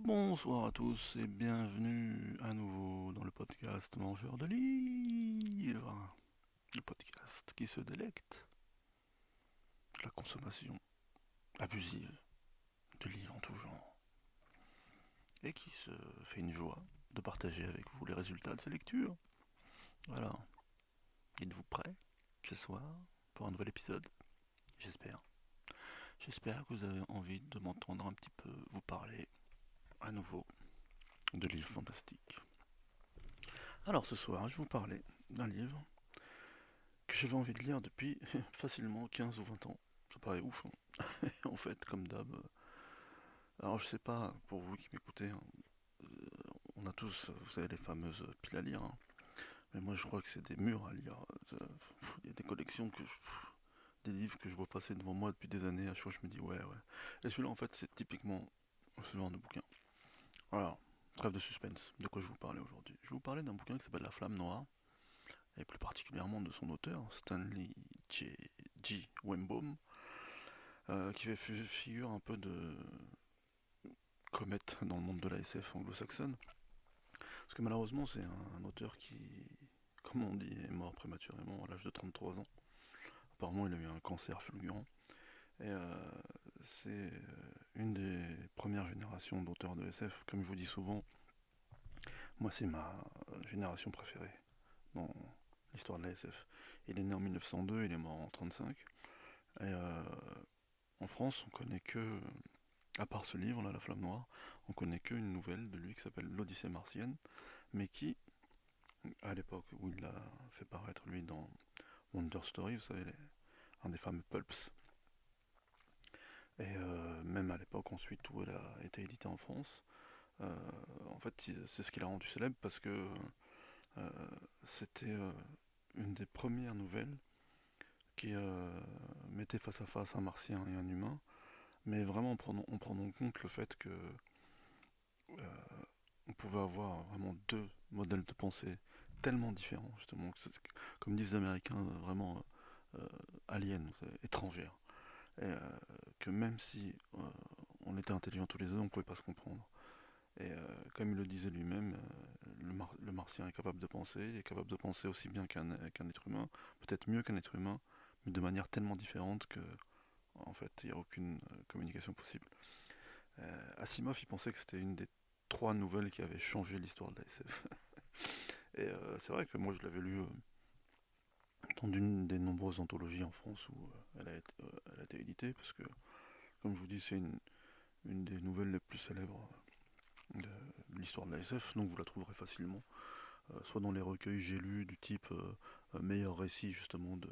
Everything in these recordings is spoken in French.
Bonsoir à tous et bienvenue à nouveau dans le podcast Mangeur de livres, le podcast qui se délecte de la consommation abusive de livres en tout genre et qui se fait une joie de partager avec vous les résultats de ces lectures. Voilà, êtes-vous prêts ce soir pour un nouvel épisode? J'espère. J'espère que vous avez envie de m'entendre un petit peu vous parler à nouveau de livres fantastiques. Alors ce soir, je vais vous parler d'un livre que j'avais envie de lire depuis facilement 15 ou 20 ans. Ça paraît ouf, hein. En fait, comme d'hab. Alors je sais pas, pour vous qui m'écoutez, hein, on a tous, vous savez, les fameuses piles à lire, hein. Mais moi je crois que c'est des murs à lire. Il y a des collections des livres que je vois passer devant moi depuis des années, à chaque fois je me dis ouais ouais. Et celui-là en fait c'est typiquement ce genre de bouquin. Alors, trêve de suspense, de quoi je vous parlais aujourd'hui? Je vais vous parler d'un bouquin qui s'appelle La Flamme Noire, et plus particulièrement de son auteur, Stanley G. Weinbaum, qui fait figure un peu de comète dans le monde de la SF anglo-saxonne. Parce que malheureusement, c'est un auteur qui, comme on dit, est mort prématurément à l'âge de 33 ans. Apparemment, il a eu un cancer fulgurant. Et c'est une des premières générations d'auteurs de SF. Comme je vous dis souvent, moi, c'est ma génération préférée dans l'histoire de la SF. Il est né en 1902, il est mort en 1935. Et en France, on connaît que, à part ce livre, là, La Flamme Noire, on connaît qu'une nouvelle de lui qui s'appelle L'Odyssée martienne, mais qui, à l'époque où il l'a fait paraître, lui, dans Wonder Story, vous savez, un des fameux pulps, et même à l'époque ensuite où elle a été éditée en France, euh, en fait, c'est ce qui l'a rendu célèbre parce que euh, c'était une des premières nouvelles qui mettait face à face un martien et un humain, mais vraiment en prenant en compte le fait que on pouvait avoir vraiment deux modèles de pensée tellement différents, justement, comme disent les Américains, vraiment aliens, étrangères. Et que même si on était intelligents tous les deux, on ne pouvait pas se comprendre. Et comme il le disait lui-même, le martien est capable de penser, il est capable de penser aussi bien qu'un être humain, peut-être mieux qu'un être humain, mais de manière tellement différente que, en fait, il n'y a aucune communication possible. Asimov, il pensait que c'était une des trois nouvelles qui avaient changé l'histoire de la SF. Et c'est vrai que moi, je l'avais lu dans une des nombreuses anthologies en France où elle a été éditée, parce que, comme je vous dis, c'est une des nouvelles les plus célèbres de l'histoire de la SF, donc vous la trouverez facilement, soit dans les recueils j'ai lu du type meilleur récit justement de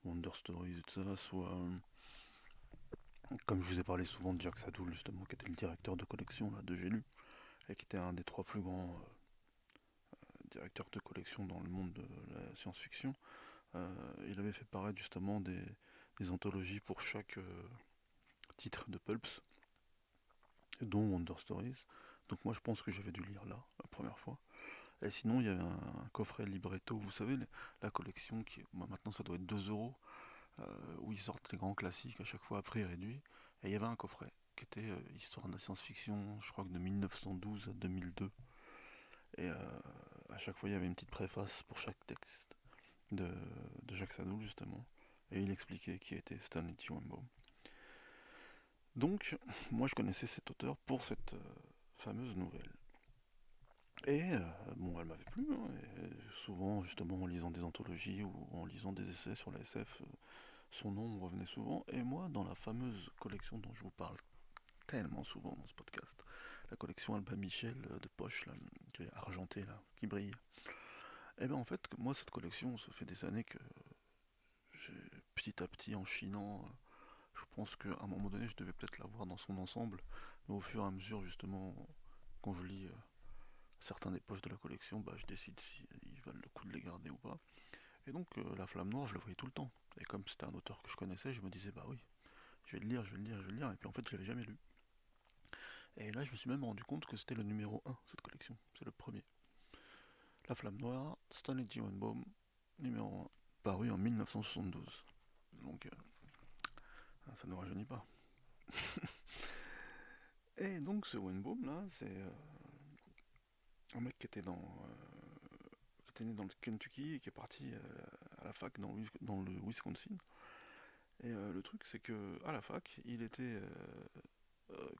Wonder Stories et tout ça, soit comme je vous ai parlé souvent de Jacques Sadoul justement, qui était le directeur de collection là, de J'ai lu, et qui était un des trois plus grands directeurs de collection dans le monde de la science-fiction. Il avait fait paraître justement des anthologies pour chaque titre de Pulps, dont Wonder Stories. Donc moi je pense que j'avais dû lire là, la première fois. Et sinon il y avait un coffret libretto, vous savez, la collection qui, moi, maintenant ça doit être 2 euros, où ils sortent les grands classiques à chaque fois à prix réduit. Et il y avait un coffret qui était histoire de la science-fiction, je crois que de 1912 à 2002. Et à chaque fois il y avait une petite préface pour chaque texte de, de Jacques Sadoul justement. Et il expliquait qui était Stanley T. Weinbaum. Donc, moi je connaissais cet auteur pour cette fameuse nouvelle. Et bon, elle m'avait plu, hein, et souvent justement en lisant des anthologies ou en lisant des essais sur la SF, son nom me revenait souvent. Et moi, dans la fameuse collection dont je vous parle tellement souvent dans ce podcast, la collection Albin Michel de poche, là, qui est argentée, là, qui brille. Et bien en fait, moi cette collection, ça fait des années que j'ai petit à petit en chinant. Je pense qu'à un moment donné, je devais peut-être la voir dans son ensemble, mais au fur et à mesure, justement, quand je lis certains des poches de la collection, bah, je décide si ils valent le coup de les garder ou pas. Et donc, La Flamme Noire, je le voyais tout le temps. Et comme c'était un auteur que je connaissais, je me disais, bah oui, je vais le lire, je vais le lire, je vais le lire. Et puis en fait, je l'avais jamais lu. Et là, je me suis même rendu compte que c'était le numéro un cette collection. C'est le premier. La Flamme Noire, Stanley G. Weinbaum, numéro un, paru en 1972. Donc, ça ne rajeunit pas. Et donc ce Wenbaum là, c'est un mec qui était né dans le Kentucky et qui est parti à la fac dans le Wisconsin. Et le truc c'est que à la fac, il était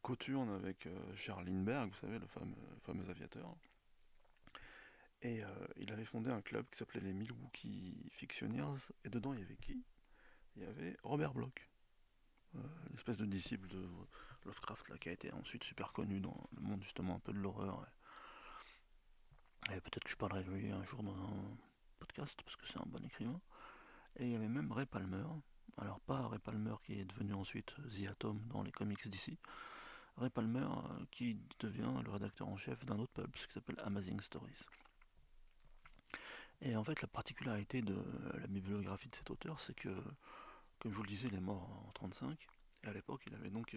coturne avec Charles Lindbergh, vous savez, le fameux aviateur. Et il avait fondé un club qui s'appelait les Milwaukee Fictioneers. Et dedans, il y avait qui? Il y avait Robert Bloch, l'espèce de disciple de Lovecraft là, qui a été ensuite super connu dans le monde justement un peu de l'horreur. Et peut-être que je parlerai de lui un jour dans un podcast parce que c'est un bon écrivain. Et il y avait même Ray Palmer. Alors pas Ray Palmer qui est devenu ensuite The Atom dans les comics d'ici. Ray Palmer qui devient le rédacteur en chef d'un autre pulp qui s'appelle Amazing Stories. Et en fait, la particularité de la bibliographie de cet auteur, c'est que, comme je vous le disais, il est mort en 1935. Et à l'époque, il avait donc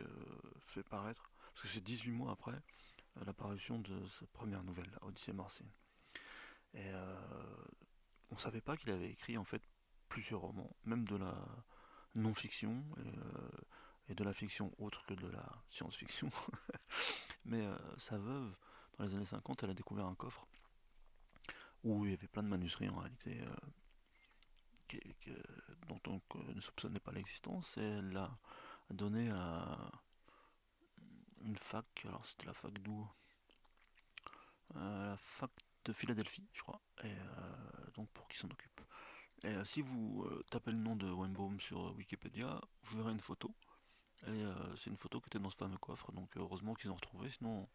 fait paraître, parce que c'est 18 mois après l'apparition de sa première nouvelle, Odyssée martienne. Et on ne savait pas qu'il avait écrit en fait plusieurs romans, même de la non-fiction et de la fiction autre que de la science-fiction. Mais sa veuve, dans les années 50, elle a découvert un coffre où il y avait plein de manuscrits en réalité dont on ne soupçonnait pas l'existence, et elle l'a donné à une fac, alors c'était la fac d'où La fac de Philadelphie, je crois, et donc pour qui s'en occupe. Et si vous tapez le nom de Wenbaum sur Wikipédia, vous verrez une photo, et c'est une photo qui était dans ce fameux coffre, donc heureusement qu'ils ont retrouvé, sinon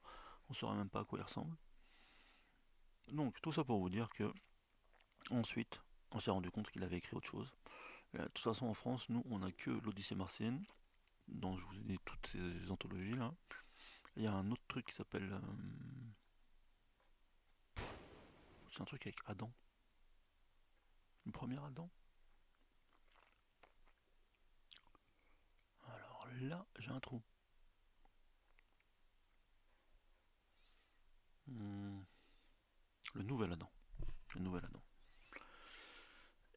on ne saurait même pas à quoi il ressemble. Donc tout ça pour vous dire que ensuite on s'est rendu compte qu'il avait écrit autre chose. De toute façon en France, nous on n'a que l'Odyssée martienne, dont je vous ai dit toutes ces anthologies là. Il y a un autre truc qui s'appelle. C'est un truc avec Adam. Le premier Adam. Alors là, j'ai un trou. Hmm, le nouvel Adam. Le nouvel Adam.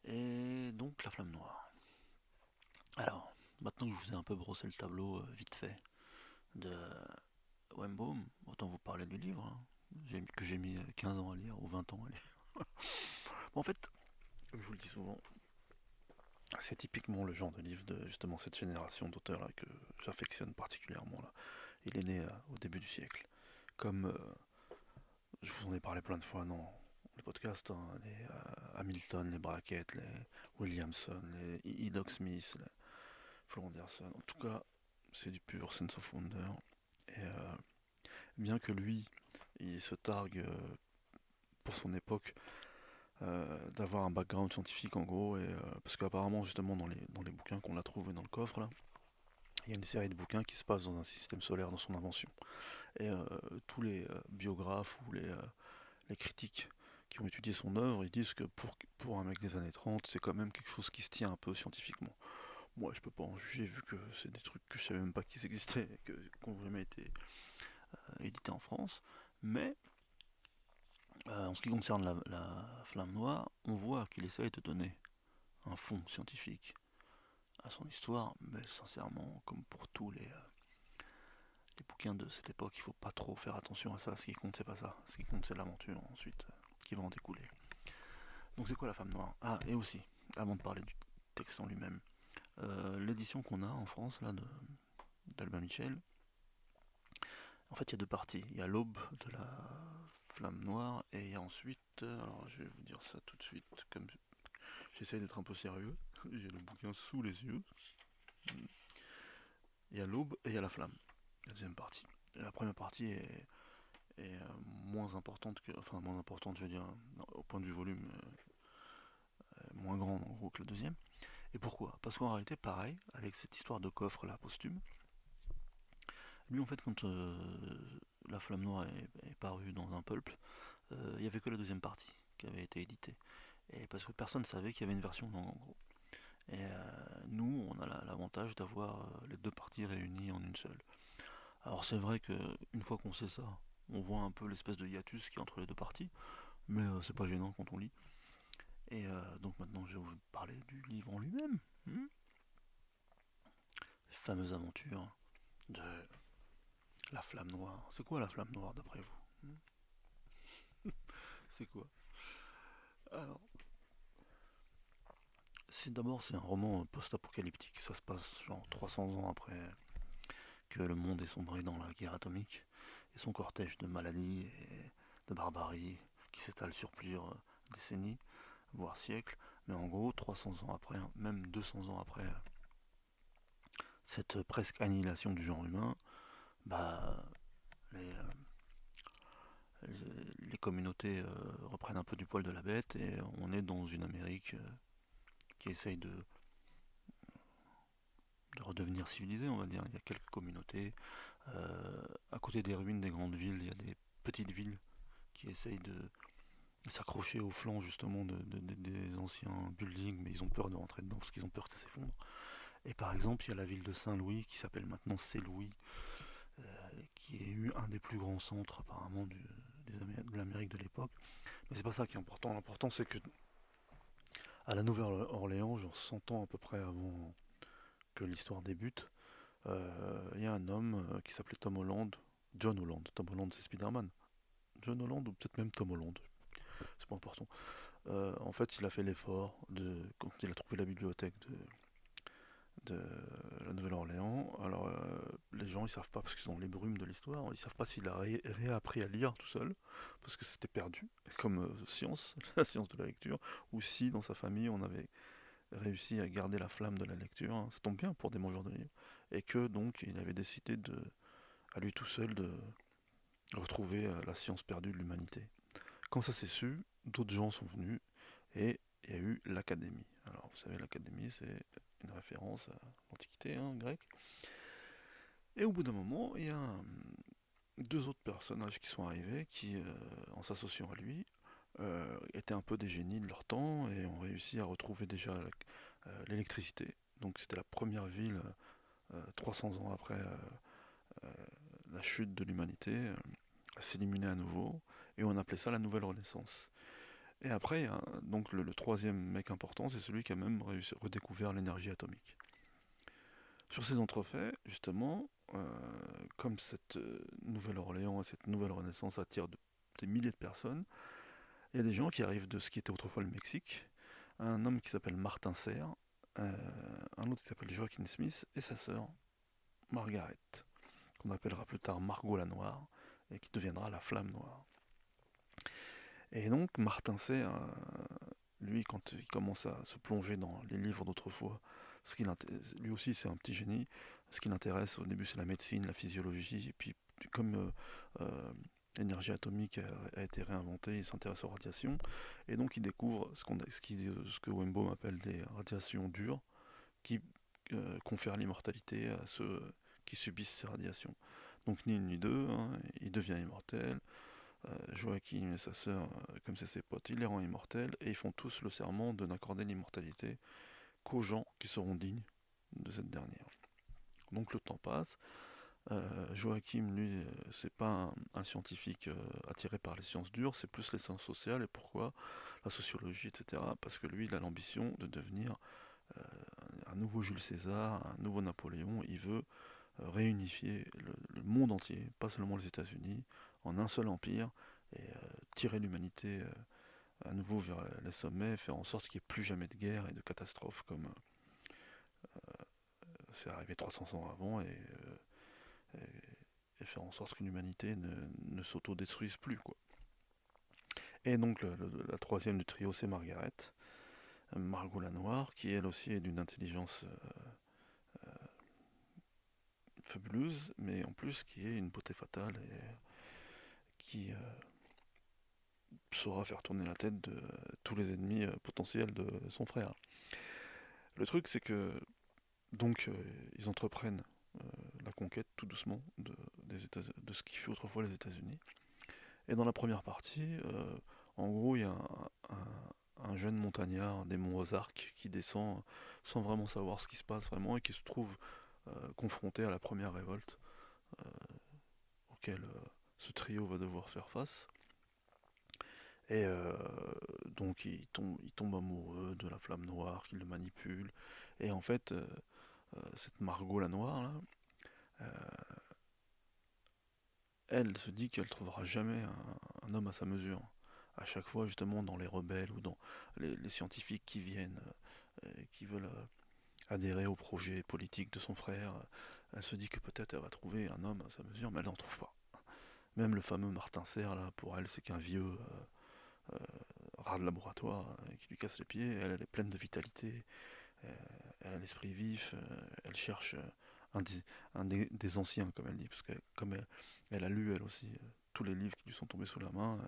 Et donc la flamme noire. Alors, maintenant que je vous ai un peu brossé le tableau vite fait de Wenbaum, autant vous parler du livre, hein, que j'ai mis 15 ans à lire ou 20 ans à lire. Bon, en fait, comme je vous le dis souvent, c'est typiquement le genre de livre de justement cette génération d'auteurs là que j'affectionne particulièrement là. Il est né au début du siècle. Comme je vous en ai parlé plein de fois dans le podcast, hein, les Hamilton, les Brackett, les Williamson, les Doc Smith, les Florent Anderson. En tout cas, c'est du pur sense of wonder. Et bien que lui, il se targue pour son époque d'avoir un background scientifique en gros, et, parce qu'apparemment justement dans les bouquins qu'on a trouvé dans le coffre là, il y a une série de bouquins qui se passent dans un système solaire dans son invention. Et tous les biographes ou les critiques qui ont étudié son œuvre, ils disent que pour un mec des années 30, c'est quand même quelque chose qui se tient un peu scientifiquement. Moi, je peux pas en juger vu que c'est des trucs que je savais même pas qu'ils existaient et qui n'ont jamais été édités en France. Mais en ce qui concerne la flamme noire, on voit qu'il essaye de donner un fond scientifique à son histoire, mais sincèrement, comme pour tous les bouquins de cette époque, il faut pas trop faire attention à ça. Ce qui compte, c'est pas ça. Ce qui compte, c'est l'aventure ensuite qui va en découler. Donc, c'est quoi la femme noire? Ah, et aussi, avant de parler du texte en lui-même, l'édition qu'on a en France là d'Albin Michel, en fait, il y a deux parties. Il y a l'aube de la flamme noire et il y a ensuite, alors je vais vous dire ça tout de suite, comme j'essaie d'être un peu sérieux, j'ai le bouquin sous les yeux. Il y a l'aube et il y a la flamme, la deuxième partie. La première partie est moins importante enfin moins importante, je veux dire, au point de vue volume, moins grande en gros que la deuxième. Et pourquoi? Parce qu'en réalité, pareil, avec cette histoire de coffre là posthume, lui en fait quand la flamme noire est parue dans un pulp, il n'y avait que la deuxième partie qui avait été éditée. Et parce que personne ne savait qu'il y avait une version longue en gros. Et nous, on a l'avantage d'avoir les deux parties réunies en une seule. Alors c'est vrai que une fois qu'on sait ça, on voit un peu l'espèce de hiatus qui est entre les deux parties, mais c'est pas gênant quand on lit. Et donc maintenant je vais vous parler du livre en lui-même. Les fameuses aventures de La flamme noire. C'est quoi la flamme noire d'après vous? C'est quoi? Alors, c'est un roman post-apocalyptique. Ça se passe genre 300 ans après que le monde est sombré dans la guerre atomique et son cortège de maladies et de barbarie qui s'étale sur plusieurs décennies, voire siècles. Mais en gros, 300 ans après, même 200 ans après cette presque annihilation du genre humain, bah, les, les communautés reprennent un peu du poil de la bête et on est dans une Amérique qui essaye de redevenir civilisée, on va dire. Il y a quelques communautés. À côté des ruines des grandes villes, il y a des petites villes qui essayent de s'accrocher au flanc justement des anciens buildings, mais ils ont peur de rentrer dedans parce qu'ils ont peur que ça s'effondre. Et par exemple, il y a la ville de Saint-Louis qui s'appelle maintenant C'est-Louis, qui est eu un des plus grands centres apparemment de l'Amérique de l'époque. Mais c'est pas ça qui est important. L'important c'est que à la Nouvelle-Orléans, genre 100 ans à peu près avant que l'histoire débute, il y a un homme qui s'appelait Tom Holland, John Holland. Tom Holland c'est Spider-Man. John Holland ou peut-être même Tom Holland, c'est pas important. En fait, il a fait l'effort quand il a trouvé la bibliothèque de la Nouvelle-Orléans. Alors, les gens, ils savent pas, parce qu'ils sont dans les brumes de l'histoire, ils savent pas s'il a réappris à lire tout seul, parce que c'était perdu, comme science, la science de la lecture, ou si dans sa famille on avait réussi à garder la flamme de la lecture, hein. Ça tombe bien pour des mangeurs de livres, et que donc il avait décidé à lui tout seul de retrouver la science perdue de l'humanité. Quand ça s'est su, d'autres gens sont venus et il y a eu l'académie. Alors vous savez, l'académie c'est une référence à l'Antiquité grecque. Et au bout d'un moment, il y a deux autres personnages qui sont arrivés qui, en s'associant à lui, étaient un peu des génies de leur temps et ont réussi à retrouver déjà l'électricité. Donc c'était la première ville, 300 ans après la chute de l'humanité, à s'éliminer à nouveau, et on appelait ça la Nouvelle Renaissance. Et après, donc le troisième mec important, c'est celui qui a même redécouvert l'énergie atomique. Sur ces entrefaits, justement, comme cette Nouvelle-Orléans et cette Nouvelle Renaissance attirent des milliers de personnes, il y a des gens qui arrivent de ce qui était autrefois le Mexique, un homme qui s'appelle Martin Serre, un autre qui s'appelle Joaquin Smith, et sa sœur, Margaret, qu'on appellera plus tard Margot la Noire, et qui deviendra la Flamme Noire. Et donc, Martin Serre, lui, quand il commence à se plonger dans les livres d'autrefois, lui aussi c'est un petit génie. Ce qui l'intéresse au début c'est la médecine, la physiologie, et puis comme l'énergie atomique a été réinventée, il s'intéresse aux radiations, et donc il découvre ce que Wimbaum appelle des radiations dures, qui confèrent l'immortalité à ceux qui subissent ces radiations. Donc ni une ni deux, il devient immortel. Joachim et sa sœur, comme c'est ses potes, il les rend immortels et ils font tous le serment de n'accorder l'immortalité qu'aux gens qui seront dignes de cette dernière. Donc le temps passe. Joachim, lui, c'est pas un scientifique attiré par les sciences dures, c'est plus les sciences sociales. Et pourquoi? La sociologie, etc. Parce que lui, il a l'ambition de devenir euh, un nouveau Jules César, un nouveau Napoléon. Il veut réunifier le monde entier, pas seulement les États-Unis, en un seul empire et tirer l'humanité à nouveau vers les sommets, faire en sorte qu'il n'y ait plus jamais de guerre et de catastrophes comme c'est arrivé 300 ans avant et faire en sorte que l'humanité ne s'auto-détruise plus, quoi. Et donc la troisième du trio c'est Margaret, Margot la Noire, qui elle aussi est d'une intelligence fabuleuse, mais en plus qui est une beauté fatale et qui saura faire tourner la tête de tous les ennemis potentiels de son frère. Le truc c'est que donc ils entreprennent la conquête tout doucement de ce qui fut autrefois les États-Unis. Et dans la première partie, en gros, il y a un jeune montagnard des monts Ozarks qui descend sans vraiment savoir ce qui se passe vraiment et qui se trouve confronté à la première révolte auquel ce trio va devoir faire face. Et donc il tombe amoureux de la flamme noire qui le manipule. Et en fait, cette Margot la Noire là, elle se dit qu'elle trouvera jamais un homme à sa mesure. À chaque fois, justement, dans les rebelles ou dans les scientifiques qui viennent, qui veulent adhérer au projet politique de son frère, elle se dit que peut-être elle va trouver un homme à sa mesure, mais elle n'en trouve pas. Même le fameux Martin Serre, là, pour elle, c'est qu'un vieux rat de laboratoire qui lui casse les pieds. Elle est pleine de vitalité, elle a l'esprit vif, elle cherche un des anciens, comme elle dit, parce que comme elle a lu, elle aussi, tous les livres qui lui sont tombés sous la main,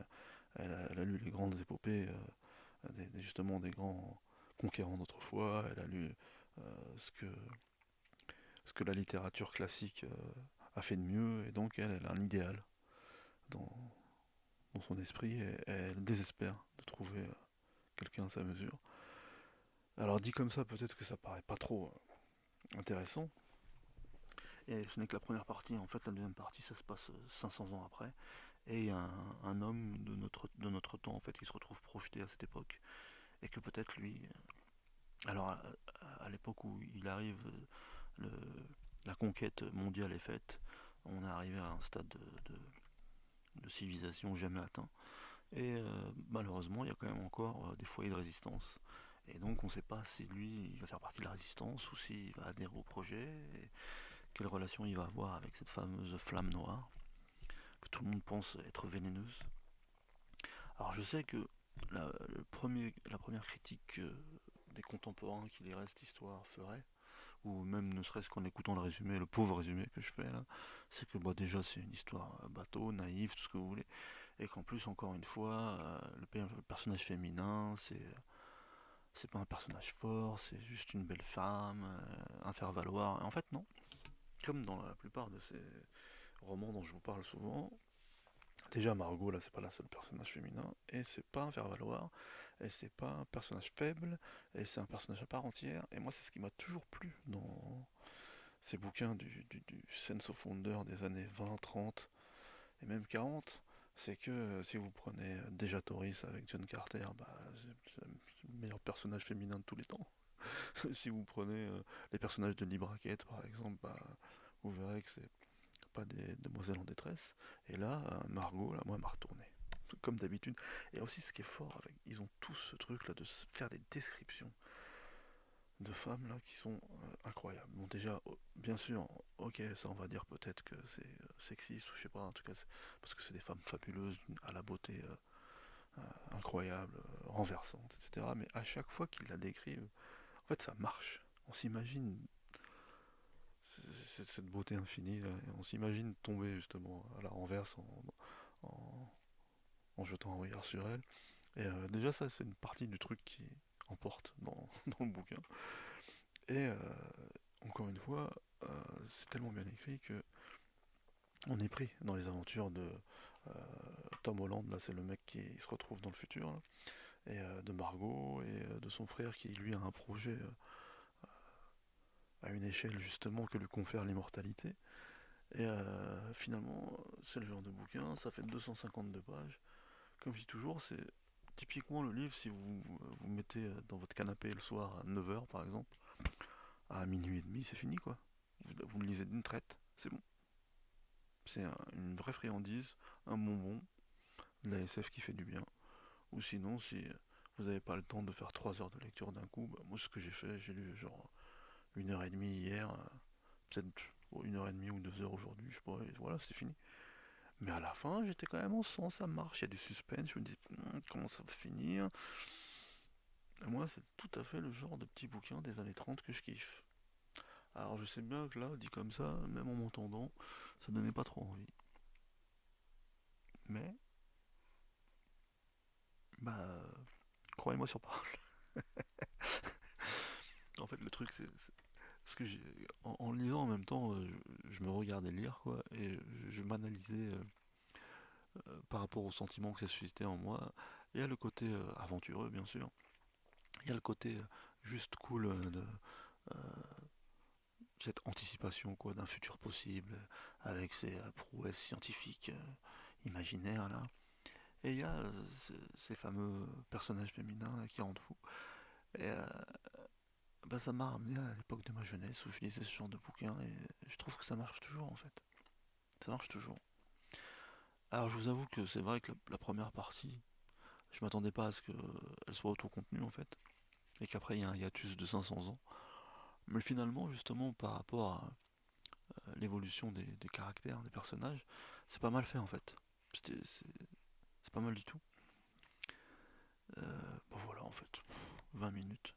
elle a lu les grandes épopées, justement des grands conquérants d'autrefois, elle a lu euh, ce que, ce que la littérature classique a fait de mieux, et donc elle a un idéal dans, dans son esprit, et elle désespère de trouver quelqu'un à sa mesure. Alors dit comme ça, peut-être que ça paraît pas trop intéressant, et ce n'est que la première partie. En fait, la deuxième partie, ça se passe 500 ans après, et il y a un homme de notre temps, en fait, qui se retrouve projeté à cette époque, et que peut-être lui... Alors, à l'époque où il arrive, le- la conquête mondiale est faite, on est arrivé à un stade de civilisation jamais atteint, et malheureusement, il y a quand même encore des foyers de résistance. Et donc, on ne sait pas si lui, il va faire partie de la résistance ou s'il va adhérer au projet, et quelle relation il va avoir avec cette fameuse flamme noire, que tout le monde pense être vénéneuse. Alors, je sais que la première critique que des contemporains qui lieraient cette histoire feraient, ou même ne serait-ce qu'en écoutant le résumé, le pauvre résumé que je fais là, c'est que déjà c'est une histoire bateau, naïve, tout ce que vous voulez, et qu'en plus, encore une fois, le personnage féminin, c'est pas un personnage fort, c'est juste une belle femme, un faire-valoir. En fait, non. Comme dans la plupart de ces romans dont je vous parle souvent, déjà Margot, là, c'est pas la seule personnage féminin, et c'est pas un faire-valoir, et c'est pas un personnage faible, et c'est un personnage à part entière, et moi, c'est ce qui m'a toujours plu dans ces bouquins du Sense of Wonder des années 20, 30, et même 40. C'est que si vous prenez déjà Toris avec John Carter, bah, c'est le meilleur personnage féminin de tous les temps. Si vous prenez les personnages de Lee Brackett par exemple, bah, vous verrez que c'est pas des demoiselles en détresse. Et là, Margot, là, moi, m'a retourné. Comme d'habitude. Et aussi, ce qui est fort avec. Ils ont tous ce truc là de faire des descriptions de femmes là qui sont incroyables. Bon, déjà, bien sûr, ok, ça on va dire peut-être que c'est sexiste ou je sais pas, en tout cas, parce que c'est des femmes fabuleuses, à la beauté incroyable, renversante, etc. Mais à chaque fois qu'ils la décrivent, en fait, ça marche. On s'imagine cette beauté infinie, là, et on s'imagine tomber justement à la renverse en, en jetant un regard sur elle. Et déjà, ça, c'est une partie du truc qui emporte dans le bouquin. Et encore une fois, c'est tellement bien écrit que on est pris dans les aventures de euh, Tom Holland, là c'est le mec qui se retrouve dans le futur, là, et de Margot, et de son frère qui lui a un projet à une échelle justement que lui confère l'immortalité. Et finalement, c'est le genre de bouquin, ça fait 252 pages. Comme je dis toujours, c'est typiquement le livre si vous mettez dans votre canapé le soir à 9 heures par exemple, à minuit et demi, c'est fini quoi. Vous le lisez d'une traite, c'est bon. C'est une vraie friandise, un bonbon, de la SF qui fait du bien. Ou sinon, si vous n'avez pas le temps de faire 3 heures de lecture d'un coup, bah, moi ce que j'ai fait, j'ai lu genre 1 heure et demie hier, peut-être 1 heure et demie ou 2 heures aujourd'hui, je sais pas, et voilà, c'était fini. Mais à la fin, j'étais quand même en sens, ça marche, il y a du suspense, je me dis comment ça va finir. Et moi, c'est tout à fait le genre de petit bouquin des années 30 que je kiffe. Alors je sais bien que là, dit comme ça, même en m'entendant, ça donnait pas trop envie. Mais, bah, croyez-moi sur parole. En fait, le truc, c'est ce que j'ai. En lisant en même temps, je me regardais lire, quoi, et je m'analysais par rapport aux sentiments que ça suscitait en moi. Il y a le côté aventureux, bien sûr. Il y a le côté juste cool de euh, cette anticipation, quoi, d'un futur possible, avec ses prouesses scientifiques imaginaires, là. Et il y a ces fameux personnages féminins là, qui rendent fou. Et bah, ça m'a ramené à l'époque de ma jeunesse où je lisais ce genre de bouquins et je trouve que ça marche toujours en fait. Ça marche toujours. Alors je vous avoue que c'est vrai que la première partie, je m'attendais pas à ce qu'elle soit autocontenue en fait, et qu'après il y a un hiatus de 500 ans. Mais finalement, justement, par rapport à l'évolution des caractères, des personnages, c'est pas mal fait en fait. C'est pas mal du tout. Bon voilà en fait, 20 minutes.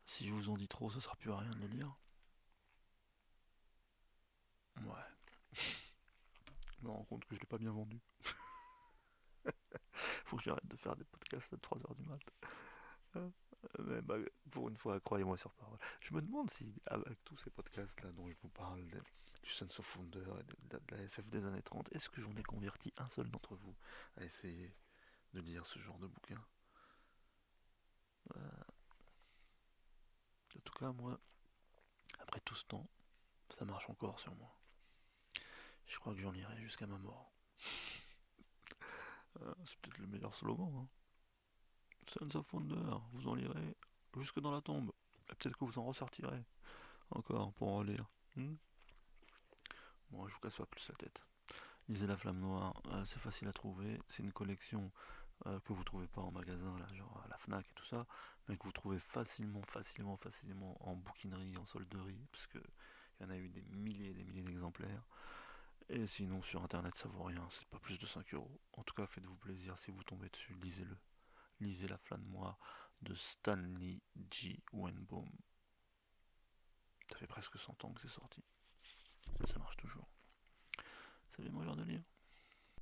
Si je vous en dis trop, ça sera plus à rien de le lire. Ouais, je me rends compte que je l'ai pas bien vendu. Faut que j'arrête de faire des podcasts à 3 heures du mat. Euh, Mais bah, pour une fois, croyez-moi sur parole. Je me demande si, avec tous ces podcasts-là dont je vous parle, du Sons of Wonder et de la SF des années 30, est-ce que j'en ai converti un seul d'entre vous à essayer de lire ce genre de bouquin? En tout cas, moi, après tout ce temps, ça marche encore sur moi. Je crois que j'en lirai jusqu'à ma mort. C'est peut-être le meilleur slogan, hein. Sons of Wonder, vous en lirez jusque dans la tombe. Et peut-être que vous en ressortirez encore pour en lire. Bon, je vous casse pas plus la tête. Lisez La Flamme Noire, c'est facile à trouver. C'est une collection que vous trouvez pas en magasin, là, genre à la Fnac et tout ça, mais que vous trouvez facilement en bouquinerie, en solderie, parce que il y en a eu des milliers et des milliers d'exemplaires. Et sinon, sur internet, ça vaut rien, c'est pas plus de 5 euros. En tout cas, faites-vous plaisir si vous tombez dessus, lisez-le. Lisez La Flamme Noire de Stanley G. Wenbaum. Ça fait presque 100 ans que c'est sorti. Ça marche toujours. Vous savez, moi, genre de livre